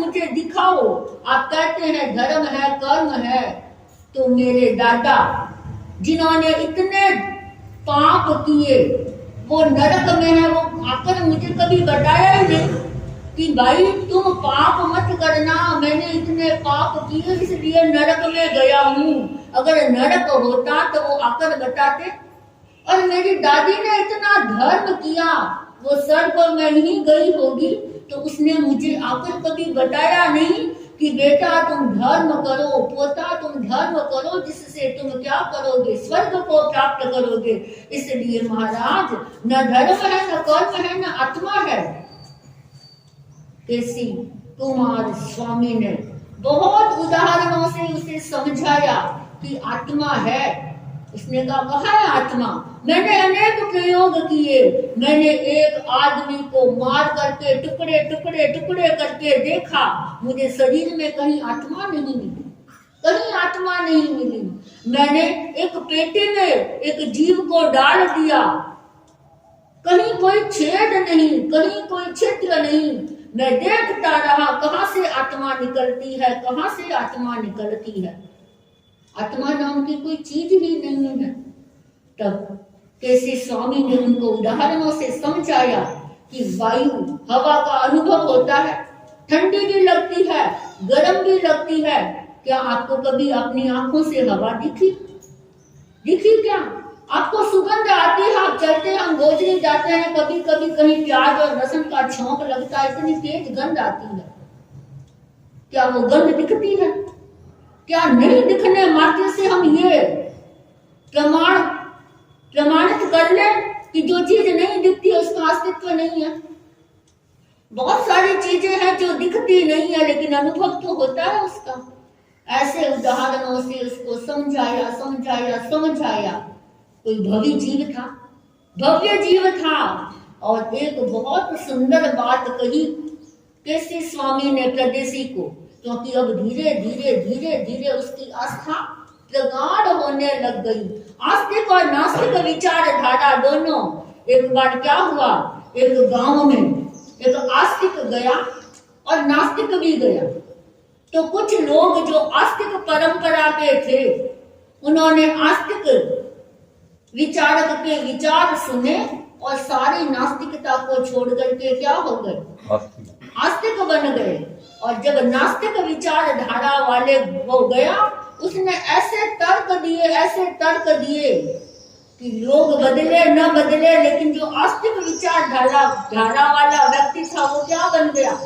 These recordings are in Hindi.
मुझे दिखाओ। आप कहते हैं धर्म है, कर्म है, तो मेरे दादा जिन्होंने इतने पाप किए वो नरक में है, वो आकर मुझे कभी बताया ही नहीं कि भाई तुम पाप मत करना, मैंने इतने पाप किए इसलिए नरक में गया हूँ। अगर नरक होता तो वो आकर बताते। और मेरी दादी ने इतना धर्म किया, वो स्वर्ग में ही गई होगी, तो उसने मुझे आकर कभी बताया नहीं कि बेटा तुम धर्म करो, पोता तुम धर्म करो, जिससे तुम क्या करोगे, स्वर्ग को प्राप्त करोगे। इसलिए महाराज न धर्म है, न कर्म है, न आत्मा है। केसी कुमार स्वामी ने बहुत उदाहरणों से उसे समझाया कि आत्मा है। उसने कहा है आत्मा। मैंने अनेक प्रयोग किए, मैंने एक आदमी को मार करके टुकड़े टुकड़े टुकड़े करके देखा, मुझे शरीर में कहीं आत्मा नहीं मिली, कहीं आत्मा नहीं मिली। मैंने एक पेटी में एक जीव को डाल दिया, कहीं कोई छेद नहीं, कहीं कोई छिद्र नहीं। मैं देखता रहा कहां से आत्मा निकलती है, कहां से आत्मा निकलती है। आत्मा नाम की कोई चीज ही नहीं है। तब केसी स्वामी ने उनको उदाहरणों से समझाया कि वायु हवा का अनुभव होता है, ठंडी भी लगती है, गर्म भी लगती है। क्या आपको कभी अपनी आंखों से हवा दिखी क्या? आपको सुगंध आती है, आप चलते हैं, गोजरी जाते हैं, कभी कभी कहीं प्याज और लहसुन का छौंक लगता है, इतनी तेज गंध आती है। क्या वो गंध दिखती है? क्या नहीं दिखने मात्र से हम ये प्रमाणित कर ले कि जो चीज नहीं दिखती उसका अस्तित्व नहीं है? बहुत सारी चीजें हैं जो दिखती नहीं है लेकिन अनुभव तो होता है उसका। ऐसे उदाहरणों से उसको समझाया। कोई भव्य जीव था और एक बहुत सुंदर बात कही केसी स्वामी ने प्रदेशी को, क्योंकि अब धीरे धीरे उसकी आस्था प्रगाढ़ होने लग गई। आस्तिक और नास्तिक विचारधारा दोनों। एक बार क्या हुआ, एक गांव में एक आस्तिक गया और नास्तिक भी गया। तो कुछ लोग जो आस्तिक परंपरा के थे उन्होंने आस्तिक विचारक के विचार सुने और सारी नास्तिकता को छोड़ करके क्या हो गए, आस्तिक बन गए। और जब नास्तिक विचारधारा वाले वो गया, उसने ऐसे तर्क दिए कि लोग बदले न बदले, लेकिन जो आस्तिक विचारधारा वाला व्यक्ति था वो क्या बन गया,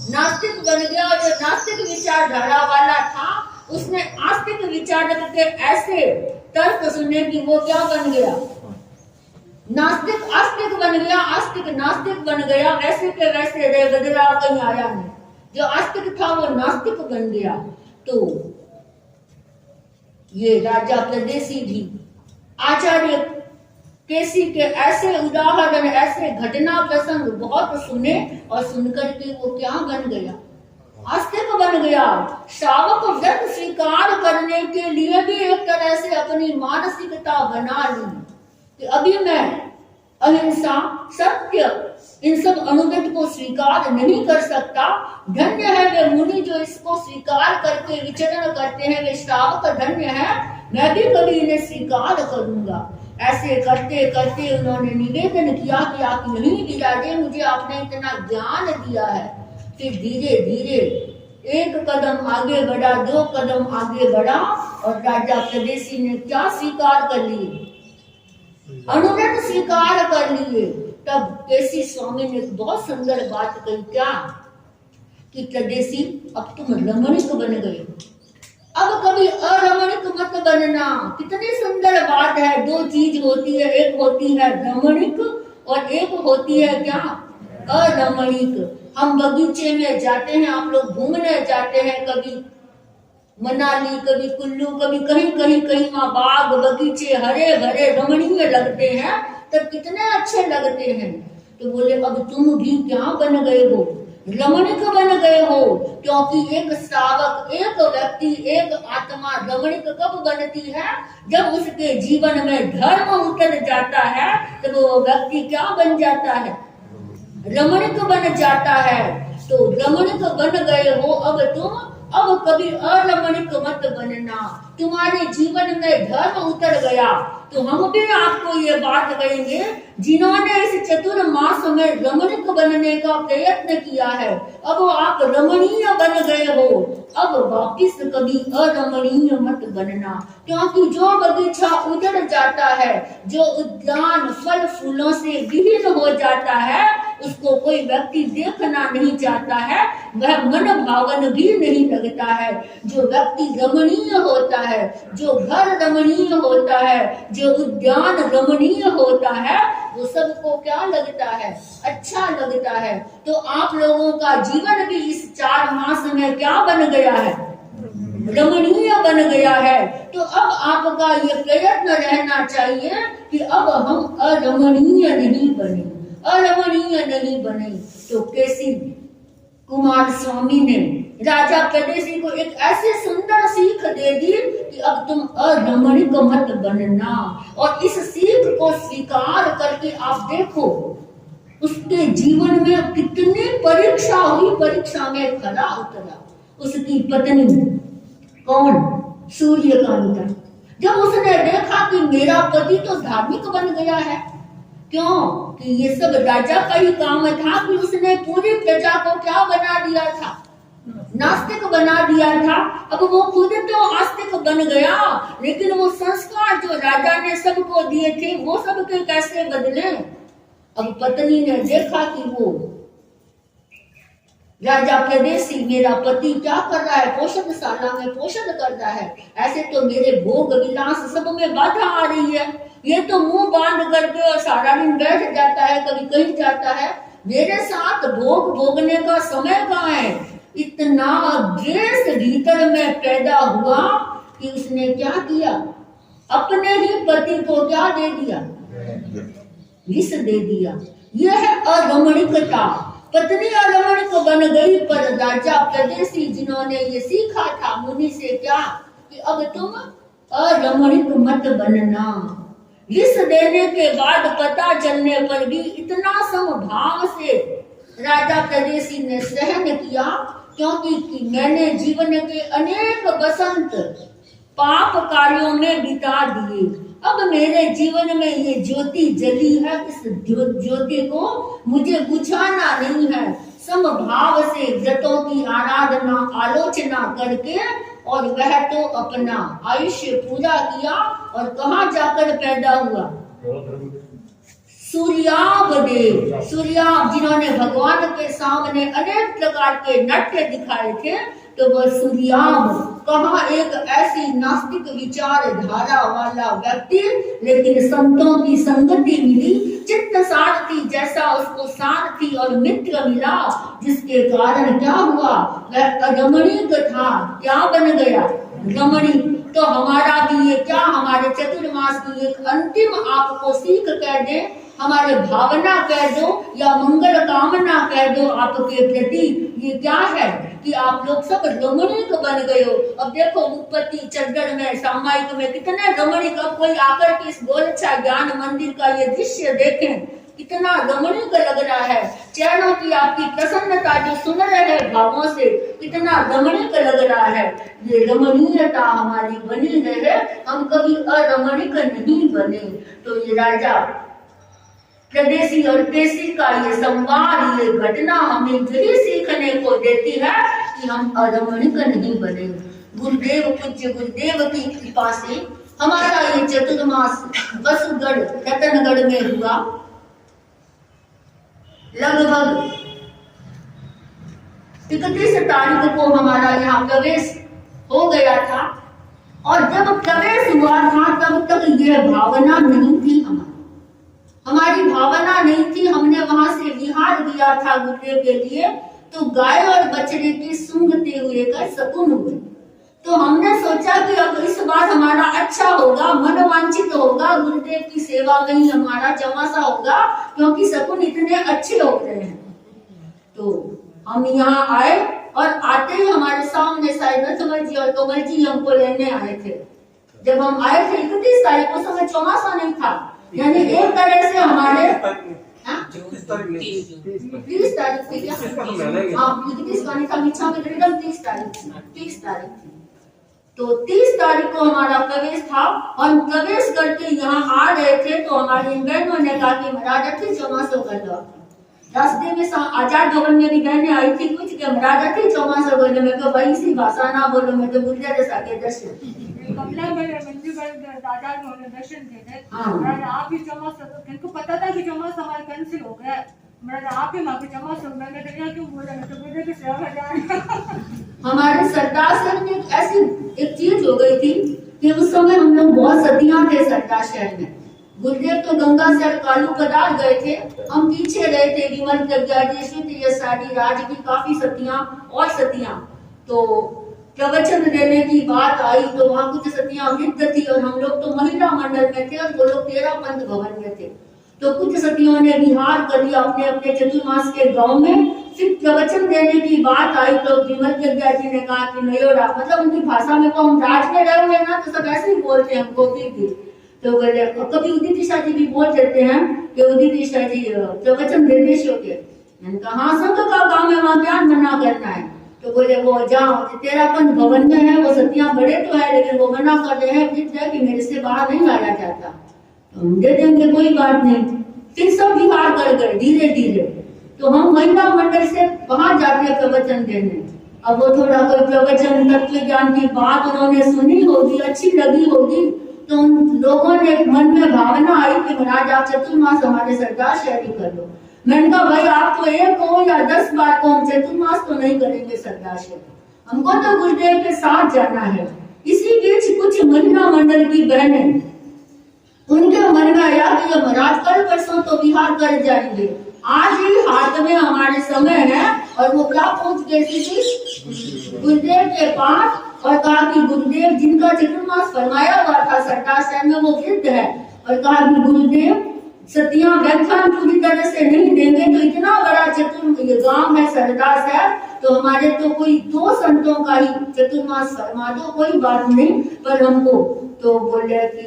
नास्तिक बन गया। और जो नास्तिक विचारधारा वाला था उसने आस्तिक विचारक के ऐसे तर्क सुने कि वो क्या बन गया, नास्तिक आस्तिक बन गया, आस्तिक नास्तिक बन गया। वैसे के वैसे रहे, बदलाव कहीं आया नहीं। जो आस्तिक था वो नास्तिक बन गया। तो ये राजा प्रदेशी भी आचार्य केसी के ऐसे उदाहरण, ऐसे घटना प्रसंग बहुत सुने और सुनकर के वो क्या बन गया, आस्तिक बन गया। श्रावक व्रत स्वीकार करने के लिए भी एक तरह से अपनी मानसिकता बना ली कि अभी मैं अहिंसा, सत्य, इन सब अनुव्रत को स्वीकार नहीं कर सकता। धन्य है वे मुनि जो इसको स्वीकार करके विचरण करते हैं, वे श्रावक धन्य है, मैं भी कभी इन्हें स्वीकार करूंगा। ऐसे करते करते उन्होंने निवेदन किया कि आप यहीं विराजे, मुझे आपने इतना ज्ञान दिया है। फिर धीरे धीरे एक कदम आगे बढ़ा, 2 कदम आगे बढ़ा और राजा प्रदेशी ने क्या स्वीकार कर लिए, अनुव्रत स्वीकार कर लिए। तब केसी स्वामी ने बहुत सुंदर बात कही, क्या कि प्रदेशी अब तुम रमणिक बन गए, अब कभी अरमणिक मत बनना। कितनी सुंदर बात है। 2 चीज होती है, एक होती है रमणिक और एक होती है क्या, अरमणिक। हम बगीचे में जाते हैं, आप लोग घूमने जाते हैं, कभी मनाली, कभी कुल्लू, कभी कहीं वहाँ बाग बगीचे हरे भरे रमणीय लगते हैं, तब कितने अच्छे लगते हैं। तो बोले अब तुम भी क्या बन गए हो, रमणिक बन गए हो। क्योंकि एक श्रावक, एक व्यक्ति, एक आत्मा रमणिक कब बनती है, जब उसके जीवन में धर्म उतर जाता है, तब वो व्यक्ति क्या बन जाता है, रमणिक बन जाता है। तो रमणीक बन गए हो अब तुम, अब कभी अरमणिक मत बनना। तुम्हारे जीवन में धर्म उतर गया तो हम भी आपको ये बात कहेंगे, जिन्होंने इस चतुर्मास में रमणीक बनने का प्रयत्न किया है, अब आप रमणीय बन गए हो, अब वापिस कभी अरमणीय मत बनना। क्योंकि जो बगीचा उजड़ जाता है, जो उद्यान फल फूलों से विहीन हो जाता है, उसको कोई व्यक्ति देखना नहीं चाहता है, वह मन भावन भी नहीं लगता है। जो व्यक्ति रमणीय होता है, जो घर रमणीय होता है, जो उद्यान रमणीय होता है, वो सबको क्या लगता है? अच्छा लगता है। तो आप लोगों का जीवन भी इस 4 मास में क्या बन गया है? रमणीय बन गया है। तो अब आपका ये प्रयत्न रहना चाहिए कि अब हम अरमणीय नहीं बने, अरमणीय नहीं बने। तो केसी कुमार स्वामी ने राजा प्रदेशी को एक ऐसी सुंदर सीख दे दी कि अब तुम अरमणिक मत बनना। और इस सीख को स्वीकार करके आप देखो उसके जीवन में कितनी परीक्षा हुई, परीक्षा में खरा उतरा। उसकी पत्नी कौन? सूर्यकांता। जब उसने देखा कि मेरा पति तो धार्मिक बन गया है, क्यों कि ये सब राजा का ही काम था कि उसने पूरी प्रजा को क्या बना दिया था? नास्तिक बना दिया था। अब वो खुद तो आस्तिक बन गया, लेकिन वो संस्कार जो राजा ने सबको दिए थे वो सबके कैसे बदले? अब पत्नी ने देखा कि वो राजा प्रदेशी मेरा पति क्या कर रहा है, पोषणशाला में पोषण करता है, ऐसे तो मेरे भोग विलास सब में बाधा आ रही है। ये तो मुंह बांध करके और सारा दिन बैठ जाता है, कभी कहीं जाता है, मेरे साथ भोग भोगने का समय कहाँ है? इतना द्वेष भीतर में पैदा हुआ कि उसने क्या किया? अपने ही पति को क्या दे दिया? विष दे दिया। यह है अरमणिकता। पत्नी अरमणिक बन गई, पर राजा प्रदेशी जिन्होंने ये सीखा था मुनि से क्या कि अब तुम अरमणिक मत बनना। विष देने के बाद पता चलने पर भी इतना समभाव से राजा प्रदेशी ने सहन किया, क्योंकि मैंने जीवन के अनेक बसंत पाप कार्यों में बिता दिए, अब मेरे जीवन में ये ज्योति जली है, इस ज्योति को मुझे बुझाना नहीं है। समभाव से व्रतों की आराधना आलोचना करके और वह तो अपना आयुष्य पूरा किया और कहाँ जाकर पैदा हुआ? सूर्यावदेव। सूर्याव जिन्होंने भगवान के सामने अनेक प्रकार के नाट्य दिखाए थे, तो वह सूर्याव कहाँ एक ऐसी नास्तिक विचारधारा वाला व्यक्ति, लेकिन संतों की संगति मिली, चित्त सारथी जैसा उसको सारथी और मित्र मिला, जिसके कारण क्या हुआ? वह रमणीक था। क्या बन गया? रमणीक। तो हमारा भी ये क्या, हमारे चतुर्मास की एक अंतिम आपको सीख कह दे, हमारे भावना कह दो या मंगल कामना कह दो आपके प्रति, ये क्या है कि आप लोग सब रमणीक बन गए हो। अब देखो उत्पत्ति चंद्र में सामायिक में कितने रमणीक, अब कोई आकर के इस गोलच्छा ज्ञान मंदिर का ये दृश्य देखें, कितना रमणीक लग रहा है। चरणों की आपकी प्रसन्नता जो सुन रहे हैं भावों से, कितना रमणीक लग रहा है। ये रमणीयता हमारी बनी रहे, हम कभी अरमणीक नहीं बने। तो ये राजा प्रदेशी और केसी का ये संवाद, ये घटना हमें यही सीखने को देती है कि हम अरमणिक नहीं बने। गुरुदेव पूज्य गुरुदेव की कृपा से हमारा ये चतुर्मास बसगढ़ रतनगढ़ में हुआ। लगभग 31 तारीख को हमारा यहाँ प्रवेश हो गया था, और जब प्रवेश हुआ था तब तक यह भावना नहीं थी हमारी भावना नहीं थी। हमने वहां से विहार दिया था गुरुदेव के लिए, तो गाय और बछड़े की सूंघते हुए का शकुन हुए। तो हमने सोचा कि अब इस बार हमारा अच्छा होगा, मनोवांछित होगा, गुरुदेव की सेवा में ही हमारा चौमासा होगा, क्योंकि शकुन इतने अच्छे होते हैं। तो हम यहाँ आए और आते ही हमारे सामने शायद नथमल जी और कमल जी हमको लेने आए थे। जब हम आए थे 31 तारीख को, समय चौमासा नहीं था, यानी एक तरह से हमारे 30 तारीख थी क्या? हाँ 29 का नहीं था, मिच्छा में 30 तारीख थी, 30 तारीख थी। तो 30 तारीख को हमारा प्रवेश था। हम प्रवेश करके यहाँ आ रहे थे तो हमारी बहनों ने कहा कि महाराज अति चौमासो कर दो। रास्ते में आजाद भवन में भी बहनें आई थी कुछ के महाराज अति चौमासो कर दो। मैं कहा भाई इसी भाषा ना बोलो, मैं तो गुर्जर जैसा के दर्शन कमला मंजू दादा ने दर्शन दिए थे। महाराज आप ही चौमासा, इनको पता था कि चौमासा हमारे कैंसिल हो गया है। महाराज आप ही माँ के चौमासा, मैंने तो क्यों बोला, मैं तो गुर्जर की सेवा कर जाए। हमारे सरदार शहर में ऐसी एक चीज हो गई थी कि उस समय हम लोग बहुत सतियां थे सरदार शहर में। गुरुदेव तो गंगा शहर कालू कदार गए थे, हम पीछे रहे थे विमल प्रज्ञा साड़ी राज की काफी सतियां और सतियां। तो प्रवचन देने की बात आई तो वहाँ कुछ सतियां वृद्ध थी और हम लोग तो महिला मंडल में थे और वो लोग 13 पंथ भवन में थे। तो कुछ सतियों ने विहार कर लिया अपने अपने चतुर्मास के गांव में। फिर प्रवचन देने की बात आई तो विमल प्रज्ञा जी ने कहा कि नयोरा, मतलब उनकी भाषा में को हम राज में रहे हुए ना तो सब ऐसे ही बोलते हैं हमको भी। तो बोले कभी उदित शाह जी भी बोल देते हैं कि उदित शाह जी प्रवचन निर्देशों के। मैंने कहा हाँ संघ का काम है, वहाँ ज्ञान मना करना है। तो बोले वो जाओ 13 पंथ भवन में है, वो सतियां बड़े तो है लेकिन वो मना कर रहे हैं कि मेरे से बाहर नहीं आया जाता, तो हम दे देंगे कोई बात नहीं। फिर सब विहार कर गए धीरे धीरे। तो हम महिला मंडल से वहां जाते प्रवचन देने। अब वो थोड़ा कोई प्रवचन तत्व ज्ञान की बात उन्होंने सुनी होगी, अच्छी लगी होगी, तो उन लोगों ने मन में भावना आई कि महाराज आप चतुर्मास हमारे सरदार शहरी कर लो। मैंने कहा भाई आप तो 1 हो या 10 बार को हम चतुर्मास तो नहीं करेंगे सरदार शहरी, हमको तो गुरुदेव के साथ जाना है। इसी बीच कुछ महिला मंडल की बहनें, उनके मन में आया कि ये महाराज कल परसों तो विहार कर जाएंगे, आज ही हाथ में हमारे समय है। और वो क्या पहुंच गए थी गुरुदेव के पास और कहा कि गुरुदेव जिनका चतुर्मास फरमाया हुआ था सरदार शहर में वो वृद्ध है, और कहा कि गुरुदेव सतियां व्याख्यान पूरी तरह से नहीं देंगे तो इतना बड़ा गांव है सरदार शहर, तो हमारे तो कोई 2 संतों का ही चतुर्मास फरमा दो, कोई बात नहीं पर हमको। तो बोले कि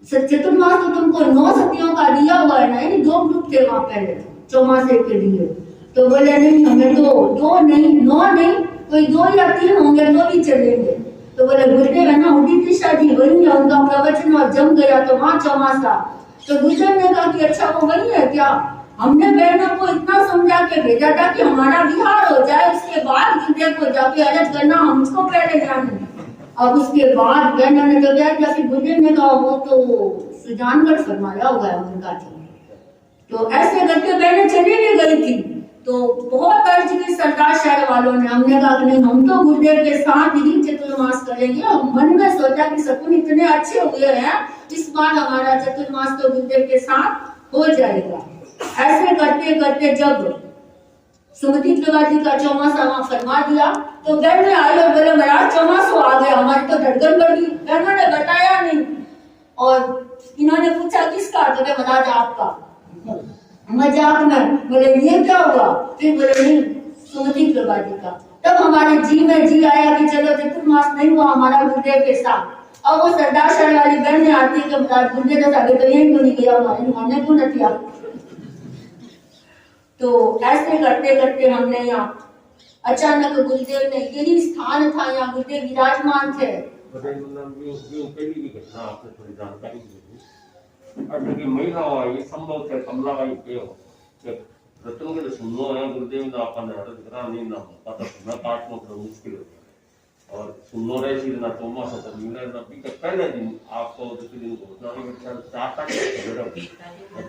चतुर्मास तो तुमको 9 सतियों का दिया हुआ है ना, यानी 2 ग्रुप थे वहां पहले चौमासे के लिए। तो बोले नहीं हमें तो 2 नहीं 9 नहीं, कोई 2 या 3 होंगे तो भी चलेंगे। तो बोले गुरुदेव है ना उदित शाह जी वही है, उनका प्रवचन और जम गया तो वहां चौमासा। तो गुरुदेव ने कहा कि अच्छा वो वही है क्या? हमने बहनों को इतना समझा के भेजा था कि हमारा विहार हो जाए, उसके बाद गुरुदेव को जाके अलग करना, हमको पहले जाने। अब उसके बाद बहनों ने तो क्या किया कि गुरुदेव ने कहा वो तो जानकर फरमाया हुआ है उनका। तो ऐसे करके बहनें चली भी गई थी। तो बहुत अर्ज की सरदार शहर वालों ने, हमने कहा कि नहीं हम तो गुरुदेव के साथ ही चतुर्मास करेंगे। और मन में सोचा कि सकुन इतने अच्छे हुए हैं, इस बार हमारा चतुर्मास तो गुरुदेव के साथ हो जाएगा। ऐसे करते करते जब सुमति प्रभाजी का चौमासा वहां फरमा दिया तो बहन आई और बोले महाराज चौमासो आ गया, हमारी तो धड़कन बढ़ गई। बहनों ने बताया नहीं और इन्होंने पूछा किसका? तो महाराज आपका। मजाक में बोले ये क्या हुआ? फिर बोले नहीं सुमति प्रभाजी का। तब हमारे जी में जी आया कि चलो चतुर्मास नहीं हुआ हमारा गुरुदेव के साथ। अब वो सरदार शहर वाली बहन आती है कि महाराज गुरुदेव के आगे तो यही तो नहीं गया, हमारे क्यों नहीं किया। तो ऐसे करते करते हमने यहाँ अचानक गुरुदेव ने, यही स्थान था यहाँ गुरुदेव विराजमान थे। महिलाओं संभव थे कमलाबाई के रतन के सुनो है गुरुदेव ने आपने हरद करा नहीं ना पता ना काटना तो मुश्किल है। और सुनो रहे सी ना चौमासा तो मिला ना भी पहले दिन आपको दूसरे दिन घोषणा में 4 तारीख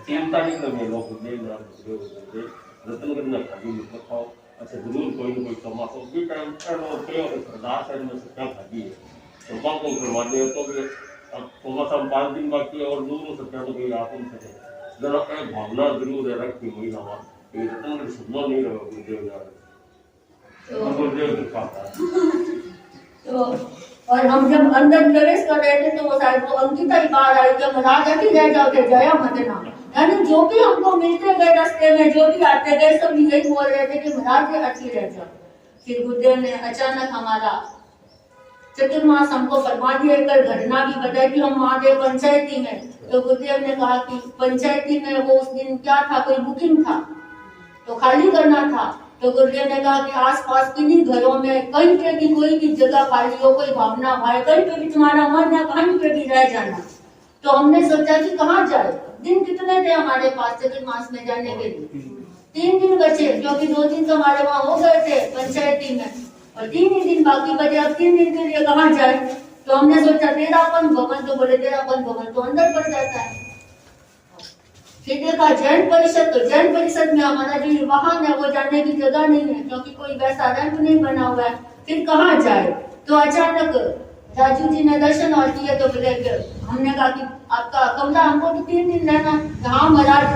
3 तारीख में लोग गुरुदेव रतन के ना खाली में खाओ। अच्छा जरूर कोई ना कोई चौमासा भी टाइम पर के और सरदार शहर में सत्या खाली है तो बात को करवा दे तो भी अब चौमासा 5 दिन बाकी और दूर सत्या तो कोई आप नहीं सके। जरा एक भावना जरूर है रखी महिला ये रतन के सुनो नहीं रहो गुरुदेव यार गुरुदेव की बात तो और हम जब अंदर प्रवेश कर रहे थे तो वो शायद वो अंकिता ही बाहर आई कि महाराज अभी रह जाओ थे जया मत ना। यानी जो भी हमको मिलते गए रास्ते में जो भी आते गए सब यही बोल रहे थे कि महाराज अच्छी रह जाओ। फिर गुरुदेव ने अचानक हमारा चतुर्मास हमको फरमा दिया। कर घटना भी बताई कि हम वहां थे पंचायती में तो गुरुदेव ने कहा कि पंचायती में वो उस दिन क्या था, कोई बुकिंग था तो खाली करना था। तो गुरुदेव ने कहा कि आसपास किन्हीं घरों में कहीं पे भी कोई भी जगह खाली हो, कोई भावना भाई, कहीं पे भी तुम्हारा मन है कहीं पे भी रह जाना। तो हमने सोचा कि कहाँ जाए, दिन कितने थे हमारे पास चतुर्मास में जाने के लिए, 3 दिन बचे, क्योंकि 2 दिन तो हमारे वहाँ हो गए थे पंचायती में और 3 ही दिन बाकी बचे। अब 3 दिन के लिए कहाँ जाए, तो हमने सोचा तेरापन भवन, तो बोले तेरापन भवन तो अंदर पड़ जाता है। फिर देखा जैन परिषद, तो जैन परिषद में हमारा जो वाहन है वो जाने की जगह नहीं है, क्योंकि कोई वैसा रैंप नहीं बना हुआ है। फिर कहाँ जाए, तो अचानक राजू जी ने दर्शन और किए, तो बोले हमने कहा कि आपका कमरा, हमको तो 3 दिन रहना। हाँ महाराज,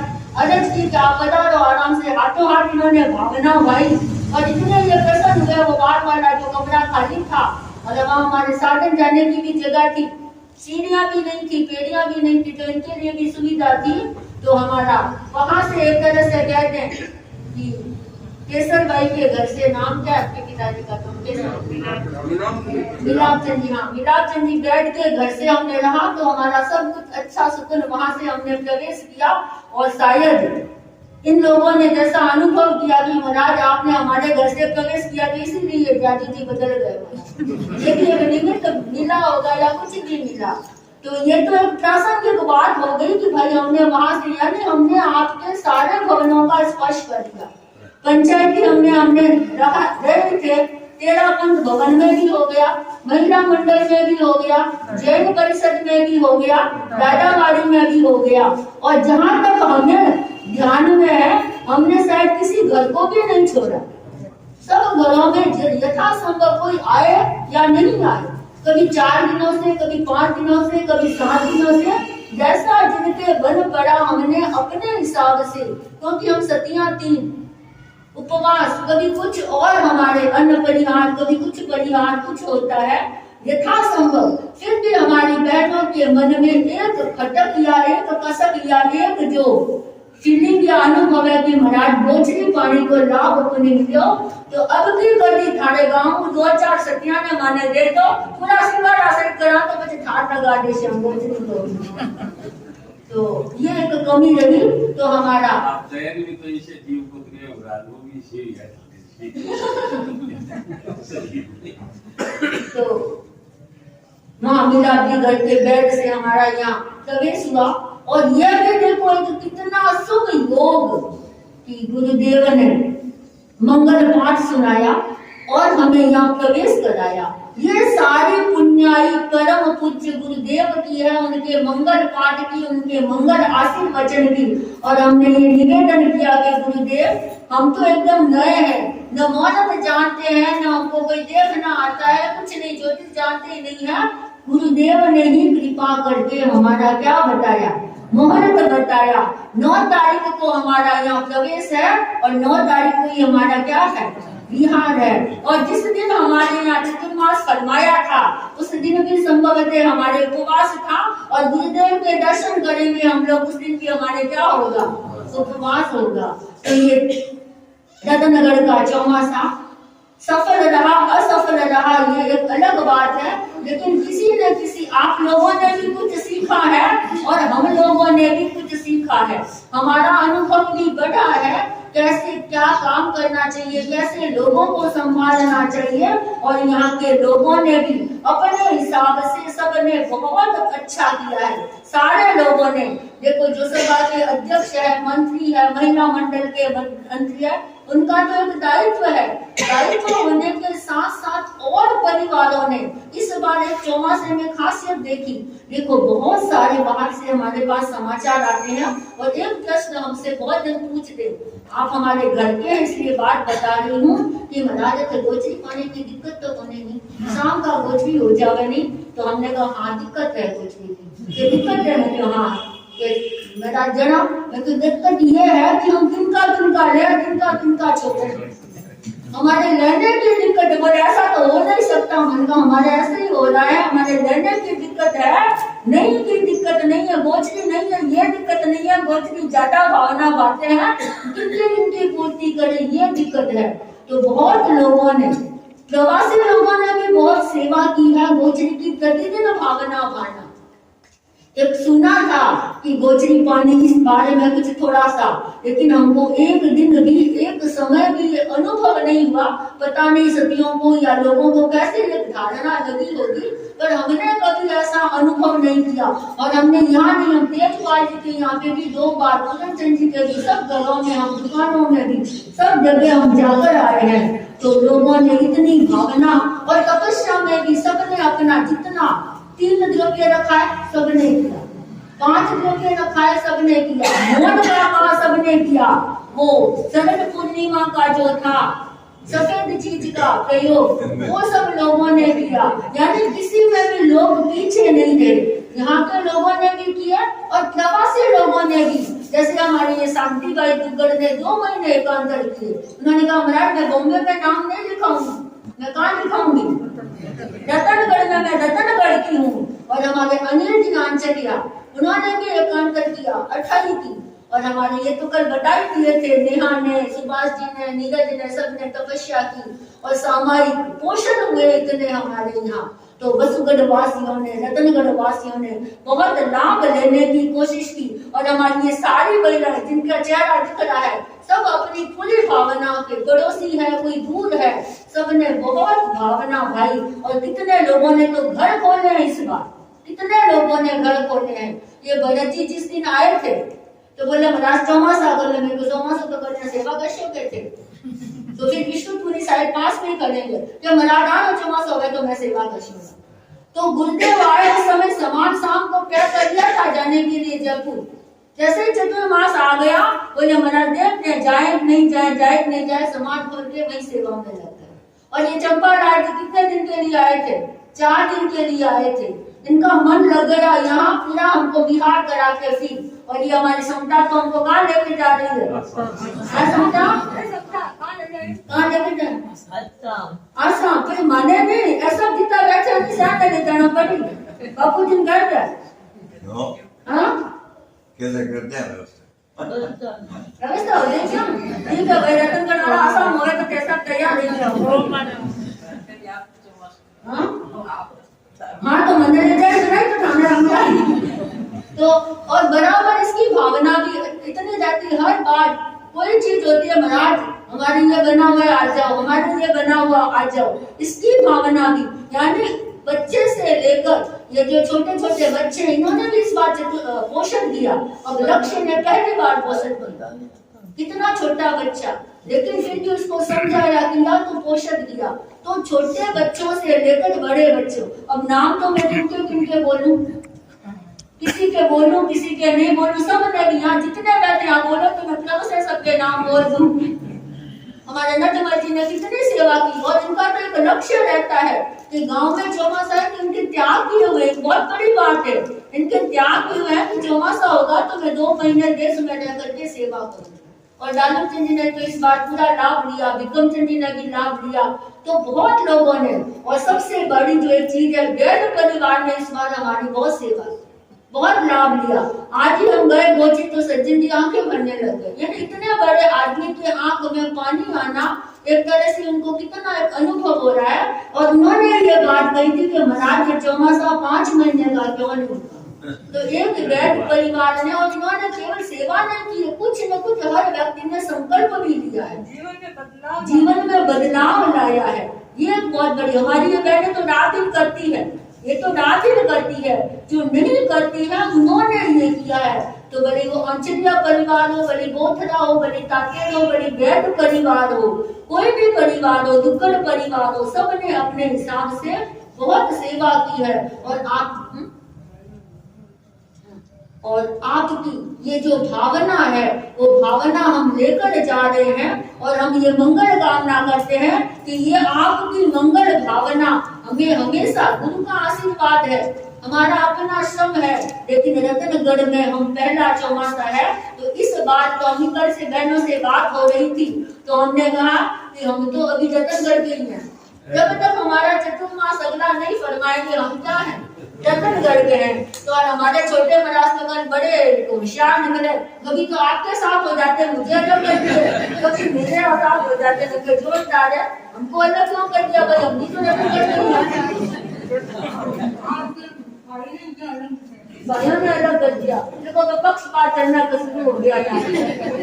अर्ज की आप पधारो आराम से। हाथों हाथ इन्होंने भावना भाई, और इतने ये प्रसन्न हुए, वो बार वाला जो कमरा खाली था और वहाँ हमारे साधन जाने की भी जगह थी, सीढ़ियाँ भी नहीं थी, पेड़ियाँ भी नहीं थी, तो इनके लिए भी सुविधा थी। तो हमारा वहां से एक तरह से कहते हैं कि केसर भाई के घर से, नाम क्या है आपके पिताजी का, तो मिलाप चंद जी, हाँ मिलाप चंद जी बैठ के घर से हमने रहा, तो हमारा सब कुछ अच्छा सुकून वहां से हमने प्रवेश किया। और शायद इन लोगों ने जैसा अनुभव किया कि महाराज आपने हमारे घर से प्रवेश किया, तो इसीलिए जाजी जी बदल गए, देखिए निमित्त मिला होगा या कुछ भी मिला। तो ये तो एक प्रासंगिक बात हो गई कि भाई हमने वहां से, यानी हमने आपके सारे भवनों का स्पर्श कर दिया। पंचायती हमने रहे थे, तेरापंथ भवन में भी हो गया, महिला मंडल में भी हो गया, जैन परिषद में भी हो गया, दादावाड़ी में भी हो गया, और जहां तक हमें ध्यान में है हमने शायद किसी घर को भी नहीं छोड़ा। सब घरों में यथासंभव कोई आए या नहीं आए, कभी 4 दिनों से, कभी 5 दिनों से, कभी 7 दिनों से, जैसा जिनके बन पड़ा हमने अपने हिसाब से, क्योंकि हम सतियां 3 उपवास, कभी कुछ और हमारे अन्न परिहार, कभी कुछ परिहार, कुछ होता है यथासंभव। फिर भी हमारी बहनों के मन में एक खटक या एक कसक या एक जो फीलिंग या अनुभव है कि महाराज बोझरी पानी को लाभ अपने मिलो, तो अब की गति थारे गांव 2-4 सतिया ने माने दे तो पूरा सिंगार आसर करा, तो बच्चे ठाट लगा दे से हम बोझरी तो ये एक कमी रही। तो हमारा आप तैयारी में तो इसे जीव पुत्र के उगाड़ वो भी सही है। तो महामिला भी घर के बेड से हमारा यहाँ प्रवेश हुआ। और यह भी देखो एक कितना शुभ योग कि गुरुदेव ने मंगल पाठ सुनाया और हमें यहाँ प्रवेश कराया। ये सारी पुण्याई परम पूज्य गुरुदेव की है, उनके मंगल पाठ की, उनके मंगल आशीर्वचन की। और हमने ये निवेदन किया कि गुरुदेव हम तो एकदम नए हैं, न मौनत जानते हैं, न हमको कोई देखना आता है, कुछ नहीं, ज्योतिष जानते ही नहीं है। गुरुदेव ने ही कृपा करके हमारा क्या बताया, मुहूर्त बताया। 9 तारीख को हमारा यहाँ प्रवेश है और 9 तारीख को ही हमारा क्या है, विहार है। और जिस दिन हमारे यहाँ चतुर्मास फरमाया था उस दिन भी संभवतः हमारे उपवास था, और गुरुदेव के दर्शन करेंगे हम लोग, उस दिन भी हमारे क्या होगा, उपवास होगा। तो ये रत्नगढ़ का चौमासा सफल रहा असफल रहा ये एक अलग बात है, लेकिन किसी न किसी आप लोगों ने भी कुछ सीखा है और हम लोगों ने भी कुछ सीखा है। हमारा अनुभव भी बढ़ा है, कैसे क्या काम करना चाहिए, कैसे लोगों को संभालना चाहिए। और यहाँ के लोगों ने भी अपने हिसाब से सबने बहुत अच्छा किया है। सारे लोगों ने देखो, जो सभा के अध्यक्ष है, मंत्री है, महिला मंडल के मंत्री है, उनका तो एक दायित्व है। दायित्व होने के साथ साथ और परिवारों ने इस बार एक चौमासे में खासियत देखी। देखो बहुत सारे बाहर से हमारे पास समाचार आते हैं और एक प्रश्न हमसे बहुत जन पूछते, आप हमारे घर के हैं इसलिए बात बता रही हूँ कि महाराज गोचरी पाने की दिक्कत तो होने नहीं, शाम का गोचरी हो जावे नहीं। तो हमने कहा हाँ दिक्कत है गोचरी की, ये दिक्कत है। मैं कहा हाँ मेरा जना, लेकिन दिक्कत ये है कि हम दिन का ले, दिन का छोड़े, हमारे लेने की दिक्कत है। बोले ऐसा तो हो नहीं सकता, मन का हमारे ऐसे ही हो रहा है, हमारे लेने की दिक्कत है, नहीं की दिक्कत नहीं है, गोचरी नहीं है, ये दिक्कत नहीं है, गोचरी ज्यादा भावना बातें हैं, इनकी पूर्ति करे, ये दिक्कत है। तो बहुत लोगों ने, प्रवासी लोगों ने भी बहुत सेवा की है, गोचरी की प्रतिदिन भावना पाना। एक सुना था कि गोचरी पानी इस बारे में कुछ थोड़ा सा, लेकिन हमको एक दिन भी एक समय भी ये अनुभव नहीं हुआ। पता नहीं सतियों को या लोगों को कैसे एक धारणा लगी होगी, पर हमने कभी ऐसा अनुभव नहीं किया। और हमने यहाँ नहीं, हम तेजपाल जी के यहाँ पे भी 2 बार, पूरनचंद जी के भी, सब घरों में, हम दुकानों में भी, सब जगह हम जाकर आए हैं। तो लोगों ने इतनी भावना और तपस्या में भी सबने अपना जितना 3 द्रव्य रखा है सबने किया, 5 द्रव्य रखा है सबने किया, मौन रखा सबने किया। वो शरद पूर्णिमा का जो था सफेद चीज का प्रयोग, वो सब लोगों ने किया। यानी किसी में भी लोग पीछे नहीं रहे। यहाँ के लोगों ने भी किया और प्रवासी लोगों ने भी। जैसे हमारे ये शांति बाई दुग्गड़ ने 2 महीने एकांतर किए। उन्होंने कहा महाराज मैं बॉम्बे में नाम नहीं लिखाऊंगी, मैं कहाँ लिखाऊंगी, रतनगढ़ में, मैं रतनगढ़ की हूँ। और हमारे अनिल जी आंचलिया, उन्होंने भी एकांतर किया 28 की। और हमारे ये तो कल बधाई दिए थे, नेहा ने, सुभाष जी ने, नीरज ने, सबने तपस्या की और सामायिक पोषण हुए इतने हमारे यहाँ। तो बसुगढ़ वासियों ने, रतनगढ़ वासियों ने बहुत लाभ लेने की कोशिश की। और हमारी ये सारी महिलाएं जिनका चेहरा दिख रहा है, सब अपनी पूरी भावना के, पड़ोसी है, कोई दूर है, सबने बहुत भावना भाई। और कितने लोगों ने तो घर खोले हैं इस बार, कितने लोगों ने घर खोले हैं। ये भरत जी जिस दिन आए थे तो बोले महाराज चौमासा कर ले, मेरे को चौमासा तो करने सेवा कैसे कहते। तो फिर विष्णुपुरी साइड पास में करेंगे, जब महाराज आए चौमासा हो गए तो मैं सेवा करूंगा। तो गुरुदेव आए उस समय समान शाम को क्या कर दिया था जाने के लिए जयपुर। जैसे ही चतुर्मास आ गया, बोले महाराज देखते जाए नहीं जाए, जाए नहीं जाए, समान खोल के वही सेवा में लगता है। और ये चंपा लाल जी कितने दिन के लिए आए थे, 4 दिन के लिए आए थे। इनका मन लग गया यहाँ, पूरा हमको बिहार करा के फिर। और ये हमारी समता तो हमको कहाँ लेके जा रही है, समता कहाँ लेके जाए, आसाम। फिर माने नहीं, ऐसा कितना बैठे निशान लेके जाना पड़ी। बापू जी कर दे, कैसे करते हैं व्यवस्था हो जाएगी। ठीक है भाई, रतनगढ़ वाला आसाम हो गया तो कैसा तैयार हाँ तो मंदिर ले जाए तो। और बराबर इसकी भावना भी इतनी जाती, हर बार कोई चीज होती है महाराज हमारे लिए बना हुआ है आ जाओ, हमारे लिए बना हुआ आ जाओ, इसकी भावना भी। यानी बच्चे से लेकर ये जो छोटे छोटे बच्चे, इन्होंने भी इस बात पोषण किया। अब लक्ष्य ने पहली बार पोषण किया, कितना छोटा बच्चा, लेकिन फिर भी उसको समझाया किया तो पोषण किया। तो छोटे बच्चों से लेकर बड़े बच्चों, अब नाम तो मैं किनके बोलूं, किसी के बोलूं किसी के नहीं बोलूं, सब ने भी यहाँ जितने बैठे यहाँ बोलो तो मैं प्रभु से सबके नाम बोल दूं। हमारे नटवर जी ने कितनी सेवा की। और इनका तो एक लक्ष्य रहता है कि गांव में चौमासा है कि इनके त्याग किए हुए, बहुत बड़ी बात है, इनके त्याग किए हुए हैं कि चौमासा होगा तो मैं 2 महीने देश में रह करके सेवा करूँ। और लालू चंद जी ने तो इस बार पूरा लाभ लिया, विक्रम चंद जी ने भी लाभ लिया। तो बहुत लोगों ने, और सबसे बड़ी जो एक चीज है, वैद्य परिवार ने इस बार हमारी बहुत सेवा, बहुत लाभ लिया। आज ही हम गए गोची तो सज्जन जी आंखें भरने लग गए। यानी इतने बड़े आदमी के आंख में पानी आना, एक तरह से उनको कितना एक अनुभव हो रहा है। और उन्होंने ये बात कही थी कि महाराज ये चौमासा 5 महीने का क्यों नहीं होता। तो एक वैद्य परिवार ने, और इन्होंने केवल सेवा नहीं की, कुछ न कुछ हर व्यक्ति ने संकल्प भी लिया है, जीवन में बदलाव लाया है। ये बहुत बड़ी हमारी ये बहनें तो रात दिन करती है, ये तो रात दिन करती है, जो नहीं करती है उन्होंने ये किया है। तो भले वो अंचलिया परिवार हो, भले बोथरा हो, भले ताकेर हो, भले वैद्य परिवार हो, कोई भी परिवार हो, दुग्गड़ परिवार हो, सबने अपने हिसाब से बहुत सेवा की है। और आपकी ये जो भावना है, वो भावना हम लेकर जा रहे हैं। और हम ये मंगल कामना करते हैं कि ये आपकी मंगल भावना हमें हमेशा, गुरु का आशीर्वाद है, हमारा अपना श्रम है, लेकिन रतनगढ़ में हम पहला चौमासा है। तो इस बात को हम कल से बहनों से बात हो रही थी, तो हमने कहा कि हम तो अभी रतनगढ़ के ही हैं, जब तक हमारा चतुर्मास अगला नहीं फरमाएंगे हम क्या है, रतनगढ़ के हैं। तो हमारे छोटे महाराज बड़े होशियार निकले, कभी तो आपके साथ हो जाते, मुझे अलग कर दिए, कभी मेरे साथ हो जाते, जोरदार है, हमको अलग क्यों कर दिया भाई, हम भी तो रतनगढ़ के हैं। भाइयों ने अलग कर दिया, देखो तो पक्षपात करना तो शुरू हो गया था।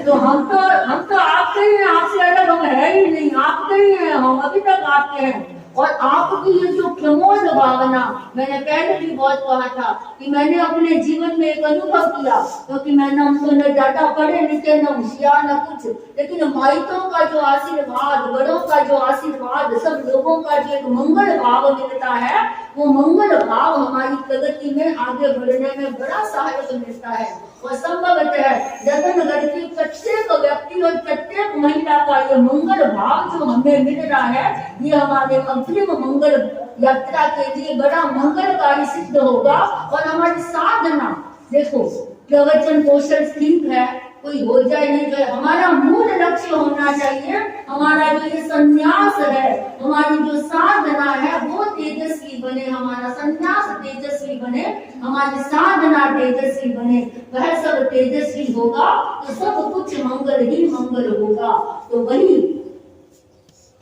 तो हम तो आपके ही हैं, आपसे अलग हम है ही नहीं, आपके ही हैं हम, अभी तक आपके हैं। और आपकी ये जो प्रमोद भावना, मैंने पहले भी बहुत कहा था कि मैंने अपने जीवन में एक अनुभव किया, क्योंकि मैंने हमको न ज्यादा पढ़े लिखे न होशियार न कुछ, लेकिन माइतों का जो आशीर्वाद, बड़ों का जो आशीर्वाद, सब लोगों का जो एक मंगल भाव मिलता है, वो मंगल भाव हमारी प्रगति में आगे बढ़ने में बड़ा सहायक मिलता है। और संभवतः है जगनगढ़ की प्रत्येक व्यक्ति और प्रत्येक महिला का ये मंगल भाव जो हमें मिल रहा है, ये हमारे अग्रिम मंगल यात्रा के लिए बड़ा मंगलकारी सिद्ध होगा। और हमारी साधना, देखो प्रवचन कौशल ठीक है, कोई हो जाए नहीं जाए, हमारा मूल लक्ष्य होना चाहिए, हमारा जो ये संन्यास है, हमारी जो साधना है वो तेजस्वी बने, हमारा संन्यास तेजस्वी बने, हमारी साधना तेजस्वी बने, वह सब तेजस्वी होगा तो सब कुछ मंगल ही मंगल होगा। तो वही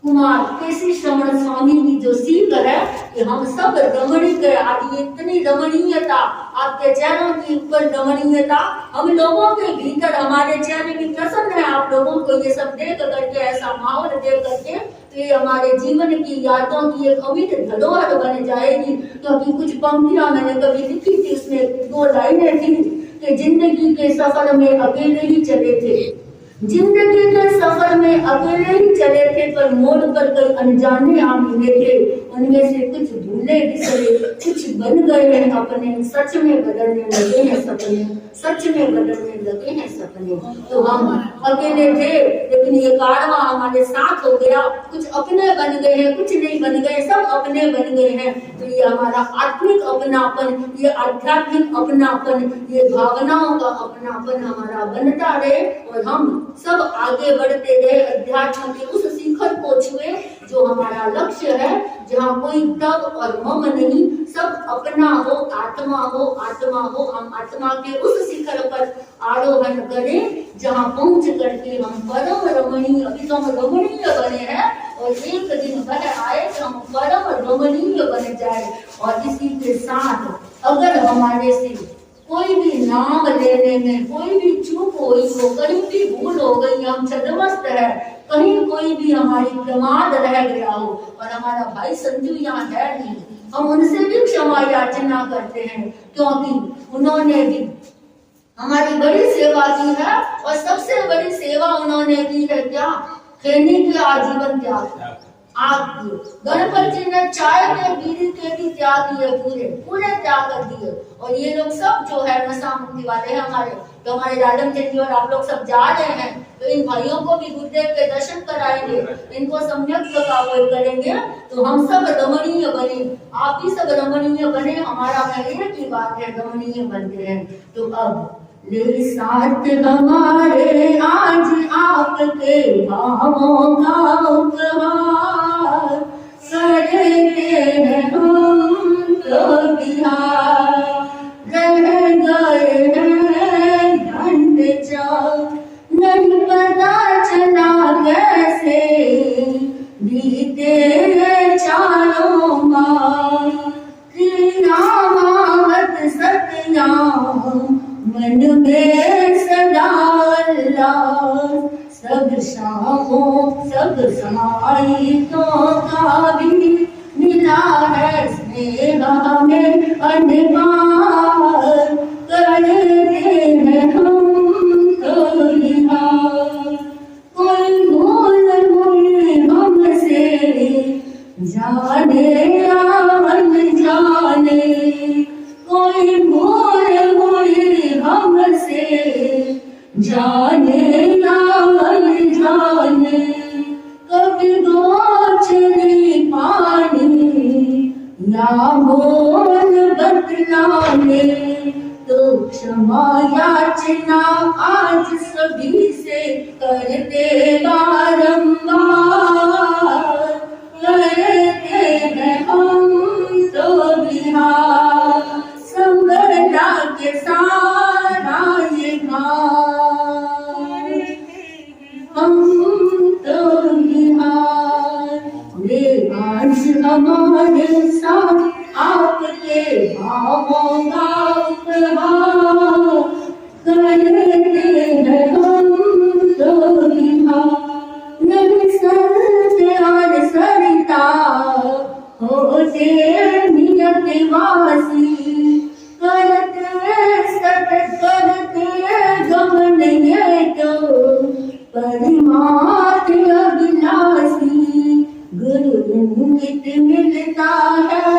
कुमार केसी श्रवण स्वामी की जो सीख है कि हम सब रमणीय, आज इतनी रमणीयता आपके चेहरों के ऊपर, रमणीयता हम लोगों के भीतर, हमारे चेहरे भी प्रसन्न है आप लोगों को ये सब देख करके, ऐसा माहौल देख करके, तो ये हमारे जीवन की यादों की एक अमिट धरोहर बन जाएगी। क्योंकि कुछ पंक्तियां मैंने कभी लिखी थी, उसमें 2 लाइनें थी कि जिंदगी के सफर में अकेले ही चले थे, जिंदगी के सफर में अकेले ही चले थे, पर मोड़ पर कई अनजाने आ मिले थे, उनमें से कुछ भूले बिसरे, कुछ बन गए हैं अपने, सच में बदलने लगे हैं सपने, सच में बदलने लगे हैं सपने। तो हम अकेले थे, लेकिन ये कारवां हमारे साथ हो गया, कुछ अपने बन गए हैं, कुछ नहीं बन गए, सब अपने बन गए हैं। तो ये हमारा आत्मिक अपनापन, ये आध्यात्मिक अपनापन, ये भावनाओं का अपनापन हमारा बनता रहे और हम सब आगे बढ़ते रहे, अध्यात्म के उस शिखर को छुए जो हमारा लक्ष्य है, जहाँ कोई तब और मम नहीं, सब अपना हो, आत्मा हो, आत्मा हो। हम आत्मा के उस शिखर पर आरोहण करें जहाँ पहुंच करके हम परम रमणीय, अभी तो हम रमणीय बने हैं और एक दिन वह आए कि हम परम रमणीय बन जाए। और इसी के साथ अगर हमारे से कोई भी नाम लेने में कोई भी चूक हुई हो, कहीं भी भूल हो गई, हम छदमस्त है, कहीं कोई भी हमारी प्रमाद रह गया हो, और हमारा भाई संजू यहाँ है नहीं, हम उनसे भी क्षमा याचना करते हैं, क्योंकि उन्होंने भी हमारी बड़ी सेवा की है। और सबसे बड़ी सेवा उन्होंने की है क्या? खैनी के आजीवन त्याग, आग। गणपति जी ने चाय के, बीड़ी के भी त्याग किए, पूरे त्याग कर दिए। और ये लोग सब जो है नशा मुक्ति वाले हैं हमारे, तो हमारे राजन जी और आप लोग सब जा रहे हैं, तो इन भाइयों को भी गुरुदेव के दर्शन कराएंगे, इनको सम्यक प्रभावित करेंगे, तो हम सब रमणीय बने, आप भी सब रमणीय बने। हमारा एक ही बात है, रमणीय बनते हैं। तो अब ले साथ हमारे आज आपके भावों का उपहार, करते हैं हम तो बिहार, रह गए हैं घंट चार, नहीं पता चला कैसे बीते चारों माह, क्रियावत सत्या मन में सदा अल्लाह, सब शामों सब समाइतों का भी मिला है स्नेह हमें अनबार, करते हैं हम तो निहार, कोई भूल हुई हमसे जाने या अनजाने, कोई भूल हुई हमसे जाने या अनजाने, कभी गोचरी पानी या मोल बतलाने, तो क्षमा याचना आज सभी से करते बारंबार, करते हैं हम तो बिहार, संगठा के सारा ये भार, हम तो बिहार। ले आज हमारे साथ आपके भावों का उपहार करते हैं हम तो विहार। नहीं संत और सरिता होते नियतिवासी करते सत करते गमन ये तो परिमार्थ अभिलाषी। गुरु इंगित मिलता है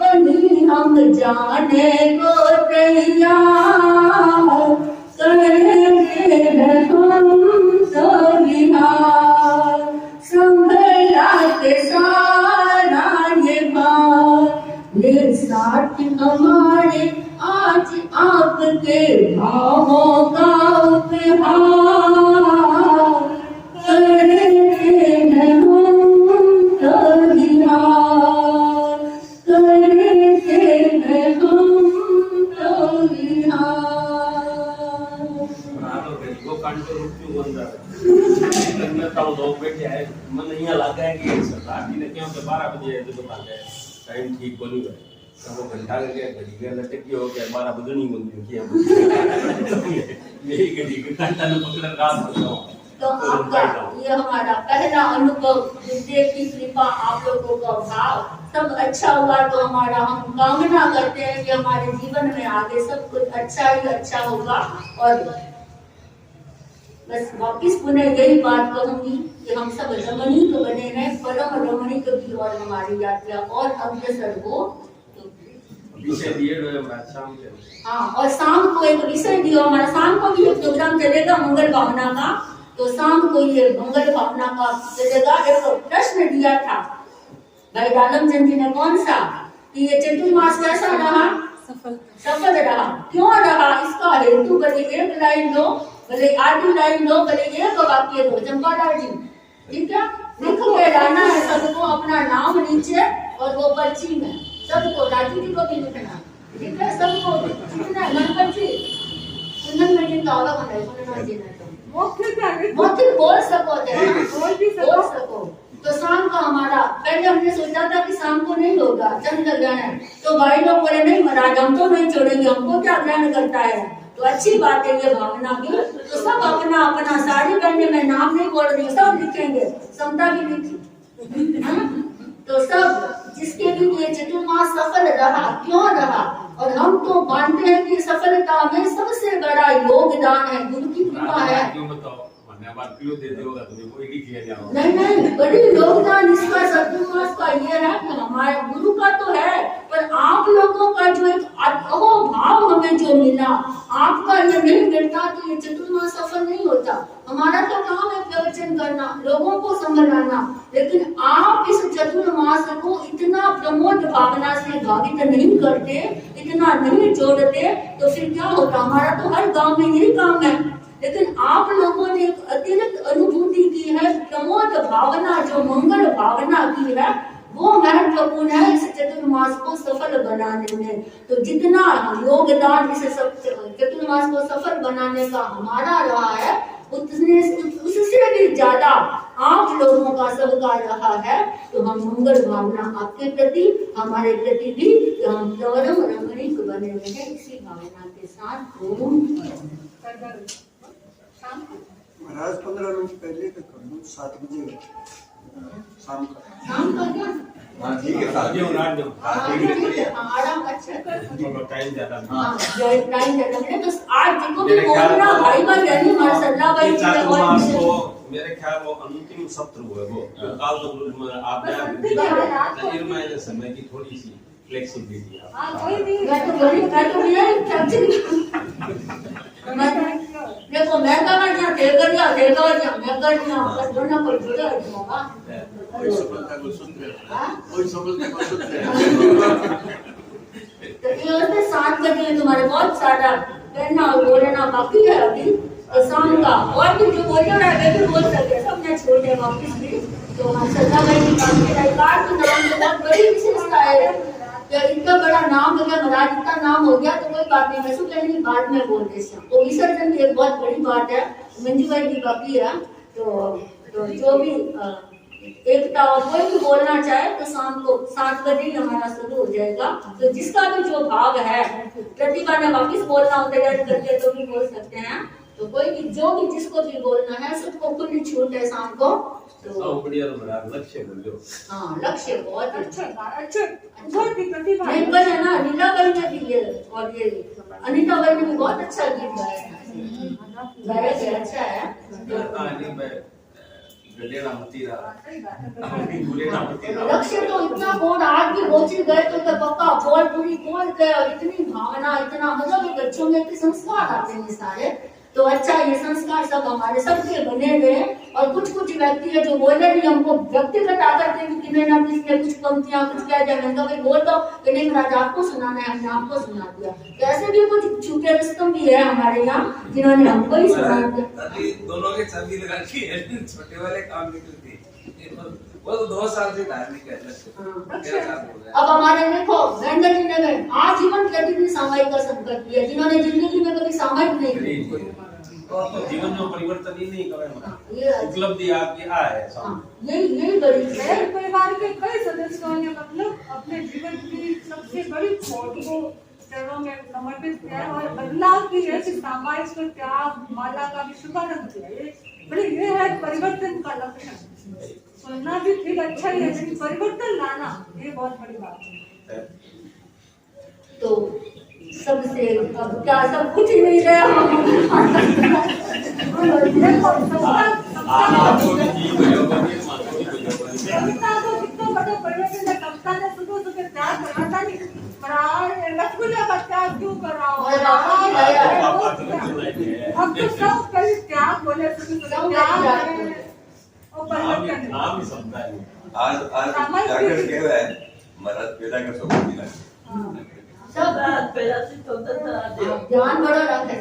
वही हम जाने को तैयार करते हैं हम तो विहार। संभला के सारा ये भार ये साथ हमारे आज आपके भावों का उपहार करते हैं हम तो विहार करते हैं हम तो विहार। रातों घड़ी को कांटो रूप क्यों बन रहा है? मैं तो लोग बैठे हैं मन नहीं लगा है कि सरदार जी ने क्यों 12 बजे है तो दुकान है टाइम ठीक बोली है तो वो घंटा लगे घड़ी के लटकी हो गया 12 बजे नहीं बोलती किया यही घड़ी के घंटा ने पकड़ रात बताओ। तो आपका ये हमारा पहला अनुभव गुरुदेव की कृपा आप लोगों का भाव सब अच्छा हुआ तो हमारा हम कामना करते हैं कि हमारे जीवन में आगे सब कुछ अच्छा ही अच्छा होगा। और बस वापिस पुनः यही बात कहूंगी कि हम सब रमणीक बने हैं परम रमणीक की और हमारी यात्रा और अग्रसर हो। विषय दिए शाम के हाँ और शाम को एक विषय दियो हमारा शाम को भी एक प्रोग्राम चलेगा मंगल भावना का। तो शाम को ये मंगल भावना का चलेगा। एक प्रश्न दिया था भाई आलमचंद जी ने कौन सा कि ये चतुर्मास कैसा रहा? सफल रहा। क्यों रहा इसका हेतु भले एक लाइन दो भले आधी लाइन दो भले एक वाक्य दो। चंपालाल जी ठीक है लिख के लाना है सबको अपना नाम नीचे और वो पर्ची में सबको राजू जी को भी लिखना ठीक है सबको लिखना है। गणपत जी सुनन में जिनका आवा बनाए सुनना जी ने मौखिक बोल सको बोल सको। तो शाम का हमारा पहले हमने सोचा था कि शाम को नहीं होगा चंद्र ग्रहण है तो भाई लोग बोले नहीं महाराज हम तो नहीं छोड़ेंगे हमको क्या ग्रहण करता है। तो अच्छी बात है ये भावना की। तो सब अपना अपना साड़ी पहनने में नाम नहीं बोल रही सब लिखेंगे समता भी लिखी तो सब जिसके भी ये चतुर्मास सफल रहा क्यों रहा। और हम तो मानते हैं कि सफलता में सबसे बड़ा योगदान है गुरु की कृपा है। क्यों बताओ धन्यवाद क्यों दे दोगा तुम्हें कोई नहीं किया जाओ नहीं बड़ी योगदान इसका चतुर्मास का ये है कि हमारे गुरु का तो है पर आप लोगों का जो एक अहो भाव हमें जो मिला आपका ये नहीं मिलता तो ये चतुर्मास सफल नहीं होता। हमारा तो काम है प्रवचन करना लोगों को संभालना लेकिन आप इस चतुर्मास को इतना प्रमोद भावना से भावित नहीं करते इतना नहीं जोड़ते तो फिर क्या होता। हमारा तो हर गांव में यही काम है लेकिन आप लोगों ने एक अतिरिक्त अनुभूति की है प्रमोद भावना जो मंगल भावना की है वो महत्वपूर्ण है इस चतुर्मास को सफल बनाने में। तो जितना योगदान इस चतुर्मास को सफल बनाने का हमारा रहा है उससे भी ज्यादा आप लोगों का सबका रहा है। तो हम मंगल भावना आपके प्रति हमारे प्रति भी हम परम रमणीक बने हुए हैं इसी भावना के साथ। महाराज 15 मिनट पहले तक कर दूं 7 बजे शाम का क्या हां ठीक है साजियो ना दो आराम अच्छा टाइम ज्यादा हां जो टाइम ज्यादा है तो आज देखो भी बोलना भाई भाई यानी हमारा सल्ला भाई को मेरे ख्याल वो अंतिम सत्र हुआ वो काल तो आप निर्णय समय की थोड़ी सी फ्लेक्सिबिलिटी हां कोई नहीं मैं तो बड़ी देखो मैं कहा क्या देकर या मैं कर दिया बस दोनों को जुड़े हो जाओगा कोई सफलता को सूत्र है तो ये होते 7 बजे तुम्हारे बहुत सारा कहना और बोलना बाकी है अभी तो शाम का और भी जो बोलना है वे भी बोल सकते सबने छोड़े वापिस भी। तो हम सदा भाई की बात की राइकार के नाम में बहुत बड़ी विशेषता है कि इतना बड़ा नाम हो गया महाराज इतना नाम हो गया तो कोई बात नहीं मैं सुन लेनी बाद में बोल देते हैं। तो विसर्जन की एक बहुत बड़ी बात है मंजू भाई की बाकी है तो जो भी एकता, और कोई भी बोलना चाहे तो शाम को 7 बजे ही हमारा शुरू हो जाएगा। तो जिसका भी जो भाव है, प्रतिभा ने वापिस बोलना हो तैयारी करके तो भी बोल सकते हैं। तो कोई भी जो भी जिसको भी बोलना है सबको खुली छूट है शाम को। तो बढ़िया लक्ष्य बोलो। हाँ, लक्ष्य बहुत अच्छा बहुत ही प्रतिभा नहीं पर है ना, नीलाबाई ने भी ये और ये अनीता बाई ने भी बहुत अच्छा गीत गाया है, अच्छा है। लक्ष्य तो इतना बोल आज भी रोची गए तो पक्का बोल पूरी बोल गए, और इतनी भावना, इतना मतलब बच्चों में संस्कार आते हैं सारे। तो अच्छा, ये संस्कार सब हमारे सबके बने हुए। और कुछ कुछ व्यक्ति है जो बोले नहीं, हमको व्यक्तिगत आकर के भी कि नहीं ना इसमें कुछ पंक्तियां कुछ क्या जाए, मैंने कहा बोल दो कि नहीं महाराज आपको सुनाना है, हमने आपको सुना दिया। तो ऐसे भी कुछ छूटे रिश्तों भी है हमारे यहाँ जिन्होंने हमको ही सुना दिया। दोनों के छवि लगा के छोटे वाले काम निकलती, वो तो 2 साल से धार्मिक है। अब हमारे देखो गंगा जी ने आजीवन प्रतिदिन सामायिक का संकल्प किया, जिन्होंने जिंदगी में कभी सामायिक नहीं किया, तो जीवन में परिवर्तन ही नहीं करे, उपलब्धि आपकी है। यही बड़ी है। परिवार के कई सदस्यों ने मतलब अपने जीवन की सबसे बड़ी खोज को चरणों में समर्पित किया है, और बदलाव की ऐसी सामाजिक त्याग माला का भी शुभारंभ किया। ये है परिवर्तन का लक्षण। सुनना भी ठीक अच्छा ही है, लेकिन परिवर्तन लाना ये बहुत बड़ी बात है। तो सबसे अब क्या सब कुछ ही नहीं रहा रसगुल्ला का त्याग क्यों कर रहा हूँ? हम तो सब कहीं त्याग बोले आज जाकर के है महाराज पेड़ा का सब मिला सब ध्यान बड़ा रखे।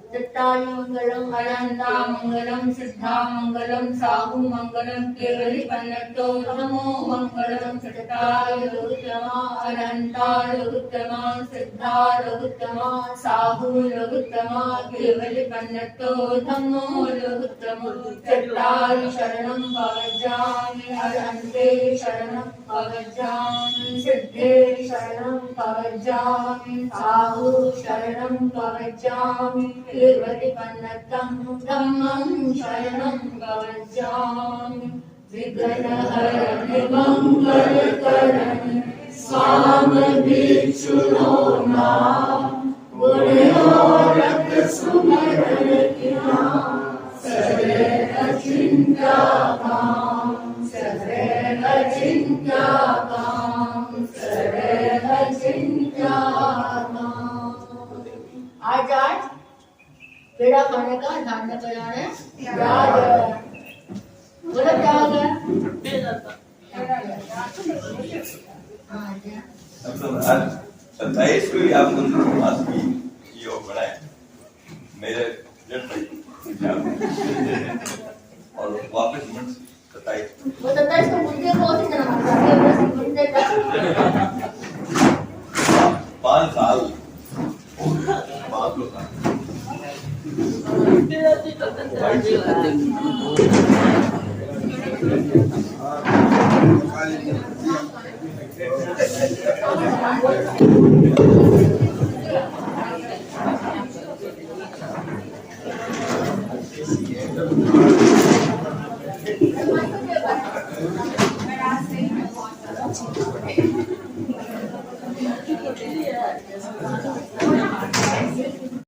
चित्तानि मंगलम अनंता मंगलम सिद्धा मंगलम साहु मंगलम केवली पन्नतो नमो मंगलम चित्ताय लोकतमा अनंता लोकतमा सिद्धा लोकतमा साहु लोकतमा केवली पन्नतो नमो लोकतमा चित्ताय शरणं भवजामि अनंते शरणं भवजामि सिद्धे शरणं भवजामि साहु शरणं भवजामि केवली पन्नतं धम्मं शरणं भवजामि विघ्नहरं मंगलकरं स्वामिभिक्षुनो मां गुणयोरग सुमरन किया सदैव चिन्ताकां सदैव चिन्ताकां सदैव चिन्ताकां। आज पेड़ा खाने का धान्य बनाने याद बोला क्या हो गया? आज 27 को आप मास की योग बनाए मेरे और वापस 27 वो 27 को मुझे बहुत ही जना मारता है 5 साल 5 साल Thank you.